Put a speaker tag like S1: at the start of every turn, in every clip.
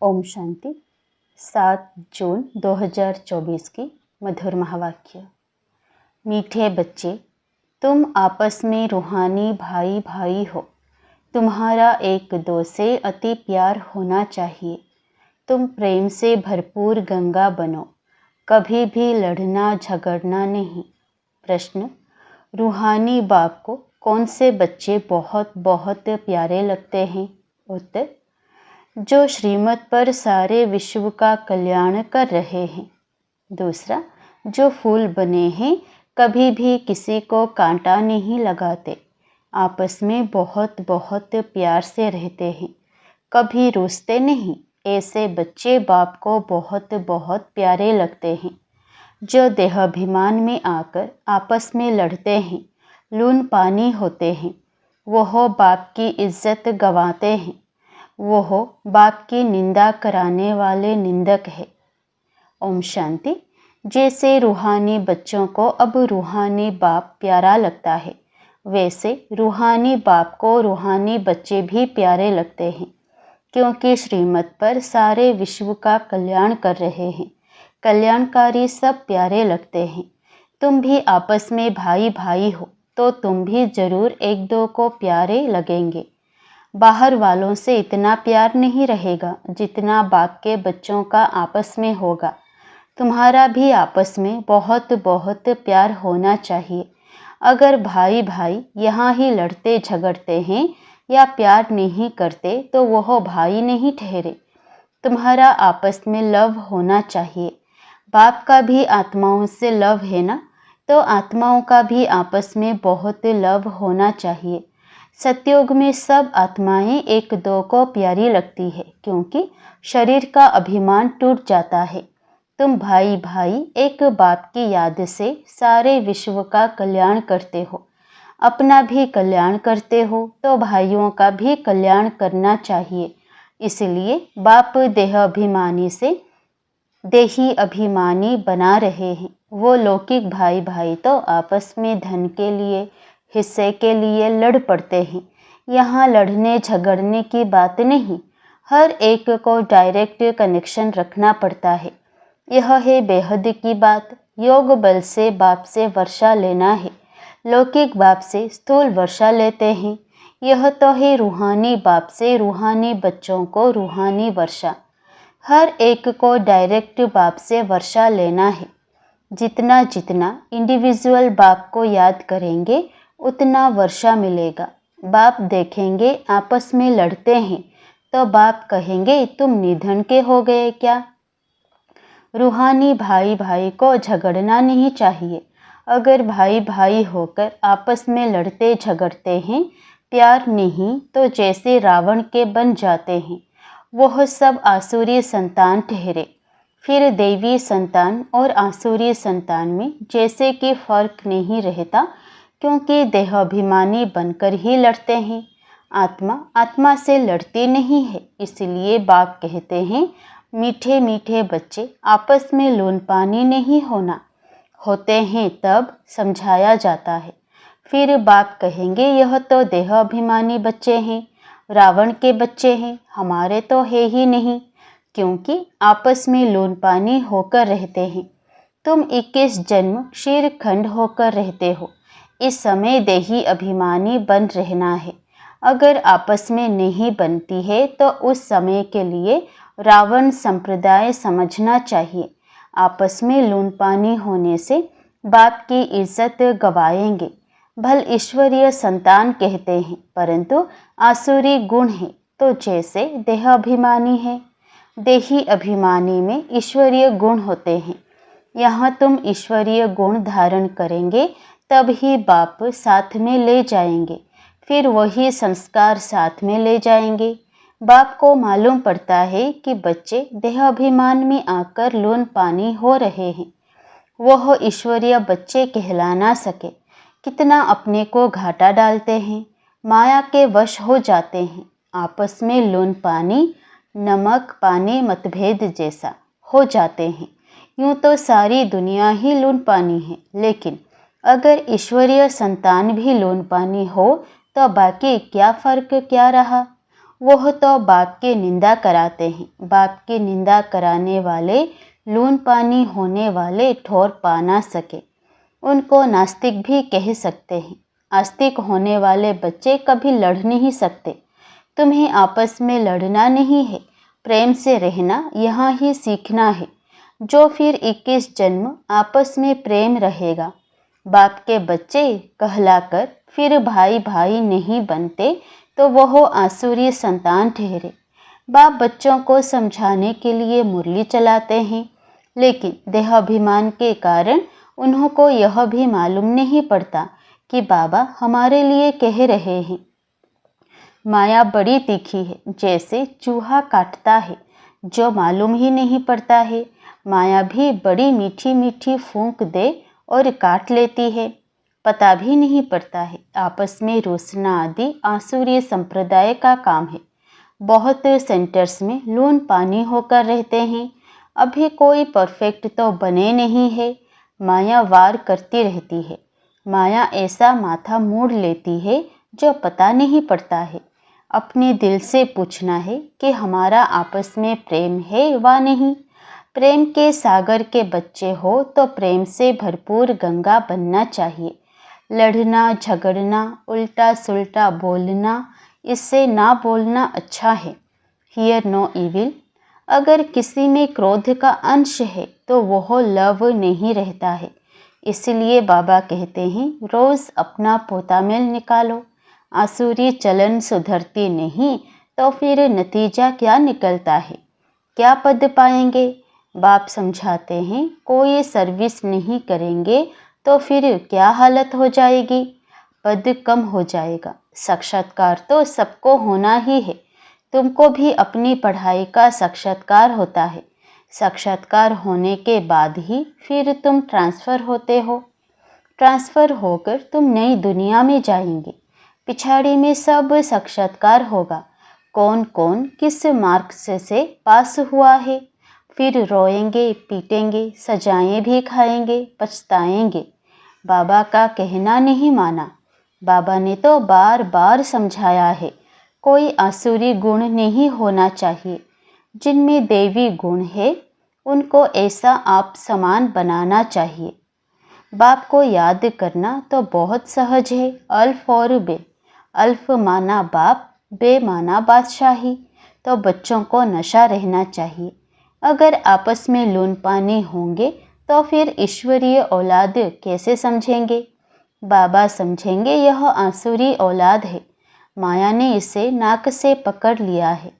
S1: ओम शांति। 7 जून 2024 की मधुर महावाक्य। मीठे बच्चे, तुम आपस में रूहानी भाई भाई हो। तुम्हारा एक दो से अति प्यार होना चाहिए। तुम प्रेम से भरपूर गंगा बनो, कभी भी लड़ना झगड़ना नहीं। प्रश्न: रूहानी बाप को कौन से बच्चे बहुत बहुत प्यारे लगते हैं? उत्तर: जो श्रीमत पर सारे विश्व का कल्याण कर रहे हैं। दूसरा, जो फूल बने हैं, कभी भी किसी को कांटा नहीं लगाते, आपस में बहुत बहुत प्यार से रहते हैं, कभी रूठते नहीं। ऐसे बच्चे बाप को बहुत बहुत प्यारे लगते हैं। जो देहाभिमान में आकर आपस में लड़ते हैं, लून पानी होते हैं, वह बाप की इज्जत गंवाते हैं, वह बाप की निंदा कराने वाले निंदक है। ओम शांति। जैसे रूहानी बच्चों को अब रूहानी बाप प्यारा लगता है, वैसे रूहानी बाप को रूहानी बच्चे भी प्यारे लगते हैं, क्योंकि श्रीमत पर सारे विश्व का कल्याण कर रहे हैं। कल्याणकारी सब प्यारे लगते हैं। तुम भी आपस में भाई भाई हो, तो तुम भी जरूर एक दो को प्यारे लगेंगे। बाहर वालों से इतना प्यार नहीं रहेगा जितना बाप के बच्चों का आपस में होगा। तुम्हारा भी आपस में बहुत बहुत प्यार होना चाहिए। अगर भाई भाई यहाँ ही लड़ते झगड़ते हैं या प्यार नहीं करते तो वह भाई नहीं ठहरे। तुम्हारा आपस में लव होना चाहिए। बाप का भी आत्माओं से लव है ना, तो आत्माओं का भी आपस में बहुत लव होना चाहिए। सतयुग में सब आत्माएं एक दो को प्यारी लगती है, क्योंकि शरीर का अभिमान टूट जाता है। तुम भाई भाई एक बाप की याद से सारे विश्व का कल्याण करते हो, अपना भी कल्याण करते हो, तो भाइयों का भी कल्याण करना चाहिए। इसलिए बाप देह अभिमानी से देही अभिमानी बना रहे हैं। वो लौकिक भाई भाई तो आपस में धन के लिए, हिस्से के लिए लड़ पड़ते हैं। यहाँ लड़ने झगड़ने की बात नहीं, हर एक को डायरेक्ट कनेक्शन रखना पड़ता है। यह है बेहद की बात। योग बल से बाप से वर्षा लेना है, लौकिक बाप से स्थूल वर्षा लेते हैं। यह तो है रूहानी बाप से रूहानी बच्चों को रूहानी वर्षा। हर एक को डायरेक्ट बाप से वर्षा लेना है। जितना जितना इंडिविजुअल बाप को याद करेंगे, उतना वर्षा मिलेगा। बाप देखेंगे आपस में लड़ते हैं, तो बाप कहेंगे तुम निधन के हो गए क्या? रूहानी भाई भाई को झगड़ना नहीं चाहिए। अगर भाई भाई होकर आपस में लड़ते झगड़ते हैं, प्यार नहीं, तो जैसे रावण के बन जाते हैं, वह सब आसुरी संतान ठहरे। फिर देवी संतान और आसुरी संतान में जैसे कि फर्क नहीं रहता, क्योंकि देहाभिमानी बनकर ही लड़ते हैं। आत्मा आत्मा से लड़ती नहीं है। इसलिए बाप कहते हैं, मीठे मीठे बच्चे, आपस में लून पानी नहीं होना। होते हैं तब समझाया जाता है। फिर बाप कहेंगे यह तो देहाभिमानी बच्चे हैं, रावण के बच्चे हैं, हमारे तो है ही नहीं, क्योंकि आपस में लून पानी होकर रहते हैं। तुम 21 जन्म क्षीरखंड होकर रहते हो। इस समय देही अभिमानी बन रहना है। अगर आपस में नहीं बनती है तो उस समय के लिए रावण संप्रदाय समझना चाहिए। आपस में लून पानी होने से बाप की इज्जत गवाएंगे। भल ईश्वरीय संतान कहते हैं, परंतु आसुरी गुण है, तो जैसे देहाभिमानी है। देही अभिमानी में ईश्वरीय गुण होते हैं। यहाँ तुम ईश्वरीय गुण धारण करेंगे, तब ही बाप साथ में ले जाएंगे। फिर वही संस्कार साथ में ले जाएंगे। बाप को मालूम पड़ता है कि बच्चे देहाभिमान में आकर लून पानी हो रहे हैं, वह ईश्वरीय बच्चे कहला ना सके। कितना अपने को घाटा डालते हैं, माया के वश हो जाते हैं। आपस में लून पानी, नमक पानी मतभेद जैसा हो जाते हैं। यूं तो सारी दुनिया ही लून पानी है, लेकिन अगर ईश्वरीय संतान भी लून पानी हो तो बाकी क्या फर्क क्या रहा? वह तो बाप की निंदा कराते हैं। बाप की निंदा कराने वाले लून पानी होने वाले ठोर पा ना सके, उनको नास्तिक भी कह सकते हैं। आस्तिक होने वाले बच्चे कभी लड़ नहीं सकते। तुम्हें आपस में लड़ना नहीं है, प्रेम से रहना यहाँ ही सीखना है। जो फिर 21 जन्म आपस में प्रेम रहेगा। बाप के बच्चे कहलाकर फिर भाई भाई नहीं बनते तो वह आसुरी संतान ठहरे। बाप बच्चों को समझाने के लिए मुरली चलाते हैं, लेकिन देहाभिमान के कारण उनको यह भी मालूम नहीं पड़ता कि बाबा हमारे लिए कह रहे हैं। माया बड़ी तीखी है, जैसे चूहा काटता है, जो मालूम ही नहीं पड़ता है। माया भी बड़ी मीठी मीठी फूंक दे और काट लेती है, पता भी नहीं पड़ता है। आपस में रोसना आदि आसुरी संप्रदाय का काम है। बहुत सेंटर्स में लून पानी होकर रहते हैं। अभी कोई परफेक्ट तो बने नहीं है। माया वार करती रहती है। माया ऐसा माथा मोड़ लेती है जो पता नहीं पड़ता है। अपने दिल से पूछना है कि हमारा आपस में प्रेम है व नहीं। प्रेम के सागर के बच्चे हो तो प्रेम से भरपूर गंगा बनना चाहिए। लड़ना झगड़ना उल्टा सुल्टा बोलना, इससे ना बोलना अच्छा है। Hear no evil. अगर किसी में क्रोध का अंश है तो वह लव नहीं रहता है। इसलिए बाबा कहते हैं रोज अपना पोतामेल निकालो। आसुरी चलन सुधरती नहीं तो फिर नतीजा क्या निकलता है? क्या पद पाएंगे? बाप समझाते हैं कोई सर्विस नहीं करेंगे तो फिर क्या हालत हो जाएगी? पद कम हो जाएगा। साक्षात्कार तो सबको होना ही है। तुमको भी अपनी पढ़ाई का साक्षात्कार होता है। साक्षात्कार होने के बाद ही फिर तुम ट्रांसफ़र होते हो। ट्रांसफ़र होकर तुम नई दुनिया में जाएंगे। पिछाड़ी में सब साक्षात्कार होगा। कौन कौन किस मार्क्स से पास हुआ है। फिर रोएंगे पीटेंगे, सजाएं भी खाएंगे, पछताएंगे। बाबा का कहना नहीं माना। बाबा ने तो बार बार समझाया है कोई आसुरी गुण नहीं होना चाहिए। जिनमें देवी गुण है उनको ऐसा आप समान बनाना चाहिए। बाप को याद करना तो बहुत सहज है। अल्फ और बे। अल्फ माना बाप, बे माना बादशाही। तो बच्चों को नशा रहना चाहिए। अगर आपस में लून पानी होंगे तो फिर ईश्वरीय औलाद कैसे समझेंगे? बाबा समझेंगे यह आसुरी औलाद है। माया ने इसे नाक से पकड़ लिया है।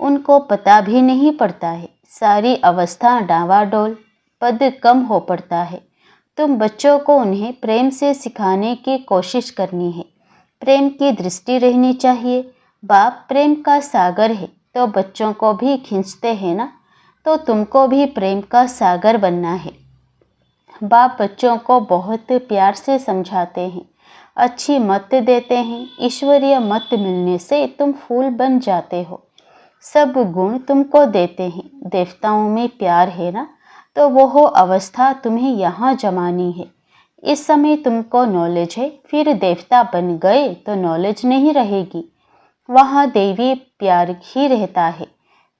S1: उनको पता भी नहीं पड़ता है। सारी अवस्था डावाडोल, पद कम हो पड़ता है। तुम बच्चों को उन्हें प्रेम से सिखाने की कोशिश करनी है। प्रेम की दृष्टि रहनी चाहिए। बाप प्रेम का सागर है तो बच्चों को भी खींचते हैं ना, तो तुमको भी प्रेम का सागर बनना है। बाप बच्चों को बहुत प्यार से समझाते हैं, अच्छी मत देते हैं। ईश्वरीय मत मिलने से तुम फूल बन जाते हो। सब गुण तुमको देते हैं। देवताओं में प्यार है ना, तो वो अवस्था तुम्हें यहाँ जमानी है। इस समय तुमको नॉलेज है, फिर देवता बन गए तो नॉलेज नहीं रहेगी। वहाँ देवी प्यार ही रहता है।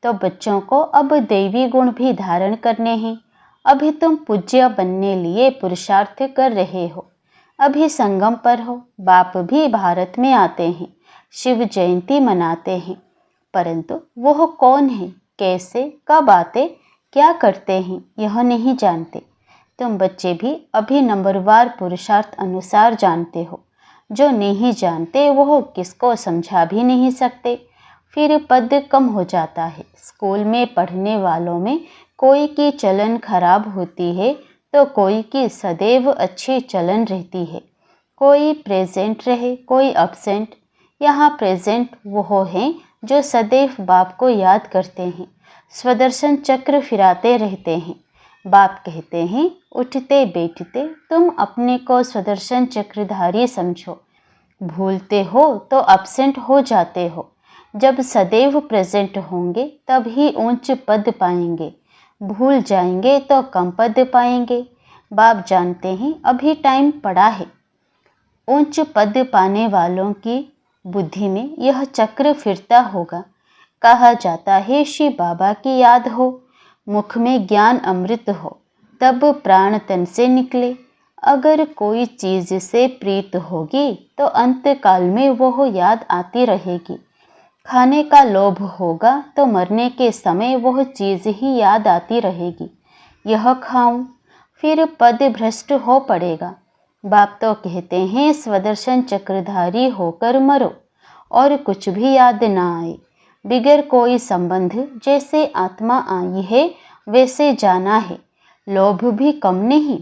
S1: तो बच्चों को अब देवी गुण भी धारण करने हैं। अभी तुम पूज्य बनने लिए पुरुषार्थ कर रहे हो। अभी संगम पर हो। बाप भी भारत में आते हैं, शिव जयंती मनाते हैं, परंतु वह कौन है, कैसे, कब आते, क्या करते हैं, यह नहीं जानते। तुम बच्चे भी अभी नंबरवार पुरुषार्थ अनुसार जानते हो। जो नहीं जानते वह किसको समझा भी नहीं सकते। फिर पद कम हो जाता है। स्कूल में पढ़ने वालों में कोई की चलन खराब होती है तो कोई की सदैव अच्छी चलन रहती है। कोई प्रेजेंट रहे, कोई एब्सेंट। यहाँ प्रेजेंट वो हैं जो सदैव बाप को याद करते हैं, स्वदर्शन चक्र फिराते रहते हैं। बाप कहते हैं उठते बैठते तुम अपने को स्वदर्शन चक्रधारी समझो। भूलते हो तो एब्सेंट हो जाते हो। जब सदैव प्रेजेंट होंगे तब ही ऊंच पद पाएंगे। भूल जाएंगे तो कम पद पाएंगे। बाप जानते हैं अभी टाइम पड़ा है। उच्च पद पाने वालों की बुद्धि में यह चक्र फिरता होगा। कहा जाता है शिव बाबा की याद हो, मुख में ज्ञान अमृत हो, तब प्राण तन से निकले। अगर कोई चीज़ से प्रीत होगी तो अंत काल में वह याद आती रहेगी। खाने का लोभ होगा तो मरने के समय वह चीज़ ही याद आती रहेगी, यह खाऊं, फिर पद भ्रष्ट हो पड़ेगा। बाप तो कहते हैं स्वदर्शन चक्रधारी होकर मरो और कुछ भी याद ना आए, बिगर कोई संबंध जैसे आत्मा आई है वैसे जाना है। लोभ भी कम नहीं,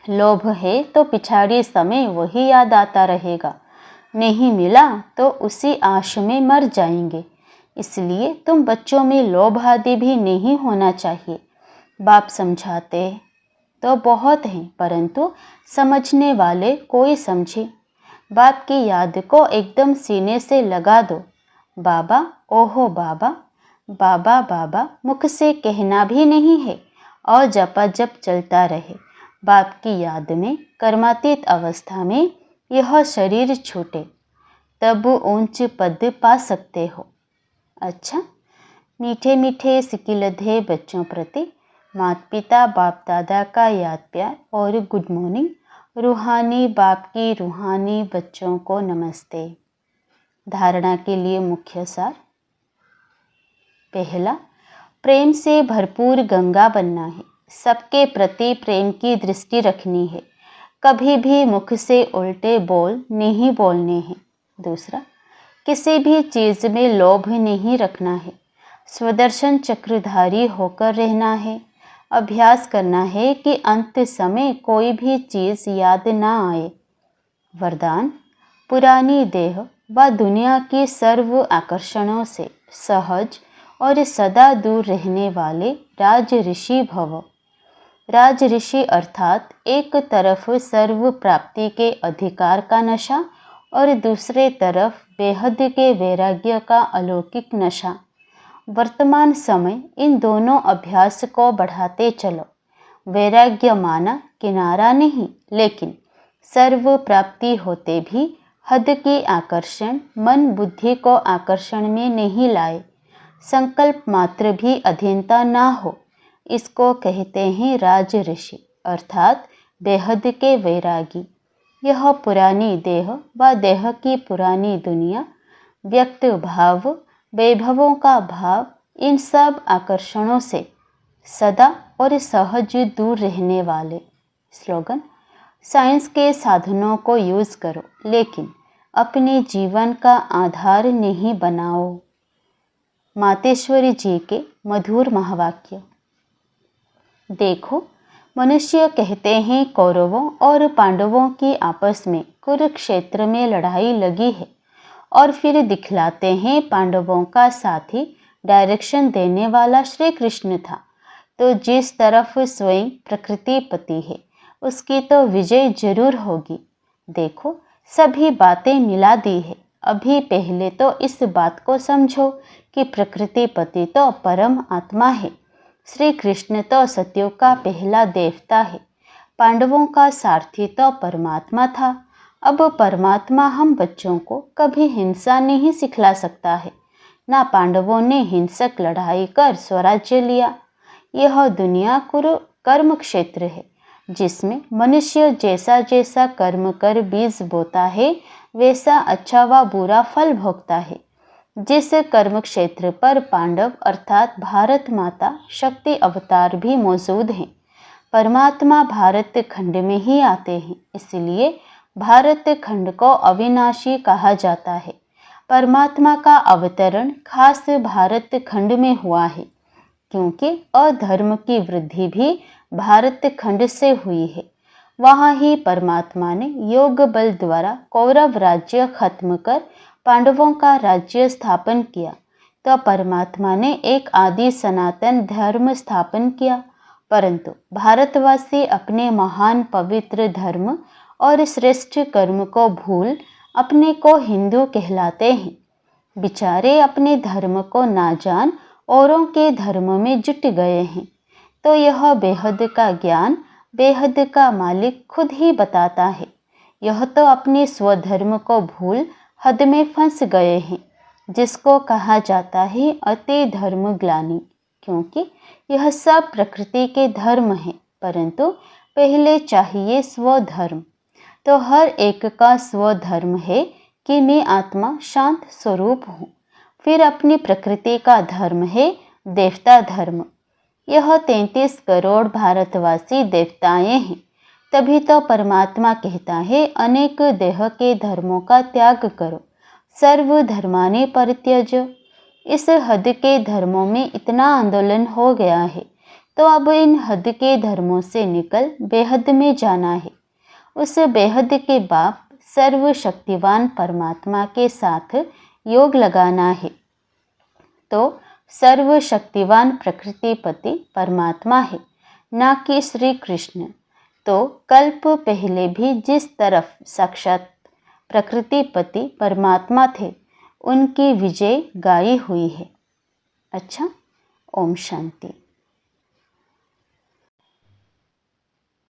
S1: लोभ है तो पिछाड़ी समय वही याद आता रहेगा, नहीं मिला तो उसी आश में मर जाएंगे। इसलिए तुम बच्चों में लोभ आदि भी नहीं होना चाहिए। बाप समझाते तो बहुत हैं, परंतु समझने वाले कोई समझे। बाप की याद को एकदम सीने से लगा दो। बाबा, ओहो बाबा, बाबा बाबा मुख से कहना भी नहीं है और जपा जप चलता रहे। बाप की याद में कर्मातीत अवस्था में यह शरीर छूटे, तब ऊंच पद पा सकते हो। अच्छा, मीठे मीठे सिकिलधे बच्चों प्रति माता पिता बाप दादा का याद प्यार और गुड मॉर्निंग। रूहानी बाप की रूहानी बच्चों को नमस्ते। धारणा के लिए मुख्य सार। पहला, प्रेम से भरपूर गंगा बनना है। सबके प्रति प्रेम की दृष्टि रखनी है, कभी भी मुख से उल्टे बोल नहीं बोलने हैं। दूसरा, किसी भी चीज़ में लोभ नहीं रखना है, स्वदर्शन चक्रधारी होकर रहना है। अभ्यास करना है कि अंत समय कोई भी चीज़ याद ना आए। वरदान, पुरानी देह व दुनिया के सर्व आकर्षणों से सहज और सदा दूर रहने वाले राज ऋषि भव। राज ऋषि अर्थात एक तरफ सर्व प्राप्ति के अधिकार का नशा और दूसरे तरफ बेहद के वैराग्य का अलौकिक नशा। वर्तमान समय इन दोनों अभ्यास को बढ़ाते चलो। वैराग्य माना किनारा नहीं, लेकिन सर्व प्राप्ति होते भी हद की आकर्षण मन बुद्धि को आकर्षण में नहीं लाए। संकल्प मात्र भी अधीनता ना हो, इसको कहते हैं राज ऋषि अर्थात बेहद के वैरागी। यह पुरानी देह व देह की पुरानी दुनिया, व्यक्त भाव, वैभवों का भाव, इन सब आकर्षणों से सदा और सहज दूर रहने वाले। स्लोगन, साइंस के साधनों को यूज़ करो, लेकिन अपने जीवन का आधार नहीं बनाओ। मातेश्वरी जी के मधुर महावाक्य। देखो, मनुष्य कहते हैं कौरवों और पांडवों की आपस में कुरुक्षेत्र में लड़ाई लगी है, और फिर दिखलाते हैं पांडवों का साथी डायरेक्शन देने वाला श्री कृष्ण था। तो जिस तरफ स्वयं प्रकृति पति है उसकी तो विजय जरूर होगी। देखो, सभी बातें मिला दी है। अभी पहले तो इस बात को समझो कि प्रकृति पति तो परम आत्मा है, श्री कृष्ण तो सत्युग का पहला देवता है, पांडवों का सारथी तो परमात्मा था। अब परमात्मा हम बच्चों को कभी हिंसा नहीं सिखला सकता है। ना पांडवों ने हिंसक लड़ाई कर स्वराज्य लिया। यह दुनिया कर्म क्षेत्र है, जिसमें मनुष्य जैसा जैसा कर्म कर बीज बोता है वैसा अच्छा व बुरा फल भोगता है। जिस कर्म क्षेत्र पर पांडव अर्थात भारत माता शक्ति अवतार भी मौजूद हैं, परमात्मा भारत खंड में ही आते हैं, इसलिए भारत खंड को अविनाशी कहा जाता है। परमात्मा का अवतरण खास भारत खंड में हुआ है, क्योंकि अधर्म की वृद्धि भी भारत खंड से हुई है। वहाँ ही परमात्मा ने योग बल द्वारा कौरव राज्य खत्म कर पांडवों का राज्य स्थापन किया। तो परमात्मा ने एक आदि सनातन धर्म स्थापन किया, परंतु भारतवासी अपने महान पवित्र धर्म और श्रेष्ठ कर्म को भूल अपने को हिंदू कहलाते हैं। बेचारे अपने धर्म को ना जान औरों के धर्म में जुट गए हैं। तो यह बेहद का ज्ञान बेहद का मालिक खुद ही बताता है। यह तो अपने स्वधर्म को भूल हद में फंस गए हैं, जिसको कहा जाता है अति धर्म ग्लानि, क्योंकि यह सब प्रकृति के धर्म हैं, परंतु पहले चाहिए स्वधर्म। तो हर एक का स्वधर्म है कि मैं आत्मा शांत स्वरूप हूँ। फिर अपनी प्रकृति का धर्म है देवता धर्म। यह 33 करोड़ भारतवासी देवताएं हैं। तभी तो परमात्मा कहता है अनेक देह के धर्मों का त्याग करो, सर्वधर्मानि परित्यज्य। इस हद के धर्मों में इतना आंदोलन हो गया है, तो अब इन हद के धर्मों से निकल बेहद में जाना है। उस बेहद के बाप सर्वशक्तिवान परमात्मा के साथ योग लगाना है। तो सर्वशक्तिवान प्रकृतिपति परमात्मा है, ना कि श्री कृष्ण। तो कल्प पहले भी जिस तरफ साक्षात प्रकृतिपति परमात्मा थे, उनकी विजय गाई हुई है। अच्छा, ओम शांति।